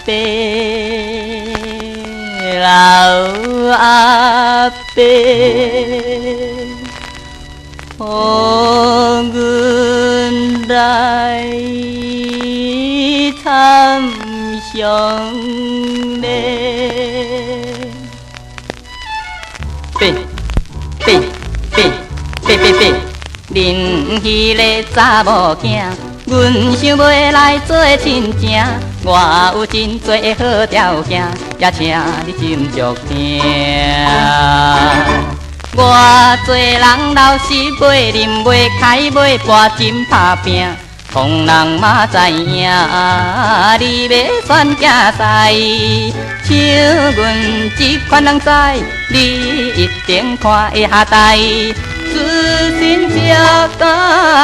伯，老阿伯，予阮来参详礼。恁迄个查某囝，阮想要来做亲情，我有真多好条件，也请你斟酌听。我做人老实袂啉袂开袂跋针拍拼，通人嘛知影，你要选囝婿，像阮这款人知，你一定看会下台。自信才敢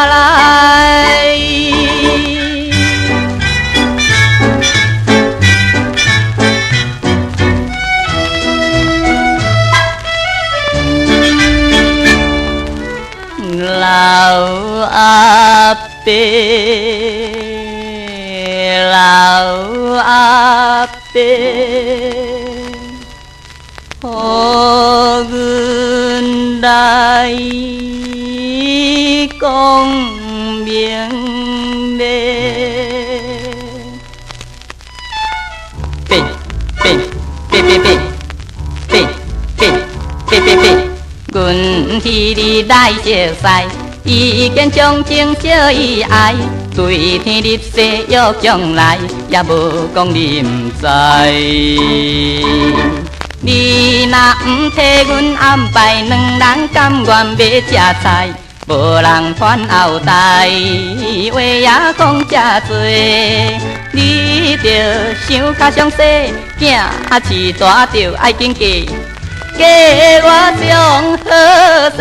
来，老阿伯，老阿伯。予阮来讲明白。阮替你来熟悉，已经将情小意爱，对天立誓约将来，也无讲你唔知。你若唔替阮安排，两人甘愿要吃菜，无人传后代，话也讲遮多。你着想较详细，囝饲大着爱紧嫁，嫁我上好势。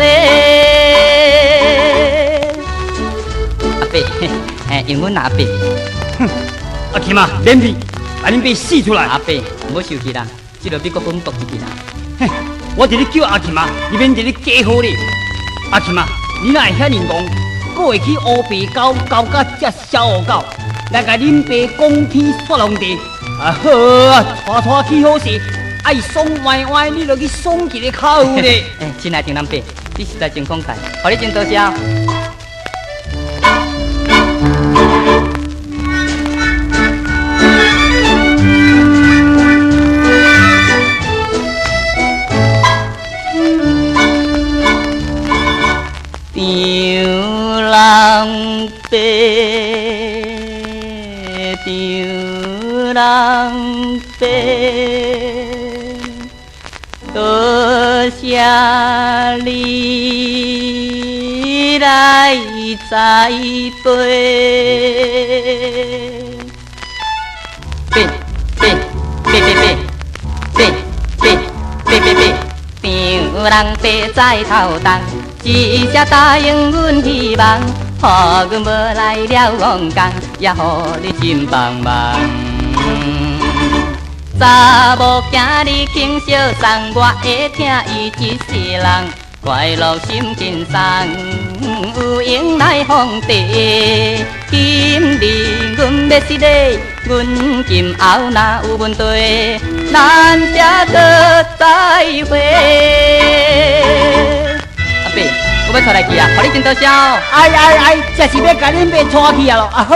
阿伯，用阮阿伯。哼，阿琴啊，脸皮，把恁爸死出来！阿伯，唔好生气啦。这落美国本国一件啊！嘿，我伫咧叫阿琴啊，你免伫咧假好咧。阿琴啊，你若会遐尼戆，搁会去乌白狗交甲只小乌狗，来甲恁爸讲天说龙地。啊好啊，带去好势，爱爽歪歪，你落去爽一个口咧。亲爱的长辈，你实在真慷慨，互你真多谢。人伯，丈人伯，多谢你来栽培。丈人伯在头东。一声答应阮希望，予阮无来了王工，也予你真茫茫。查某囝你轻小送，我会听伊一世人，快乐心真松，有闲来奉茶。今日阮要失礼，阮今后若有问题，咱才可再会。我要带来去啊，互你真多谢。哎，这是要甲恁爸带去啊咯，啊好。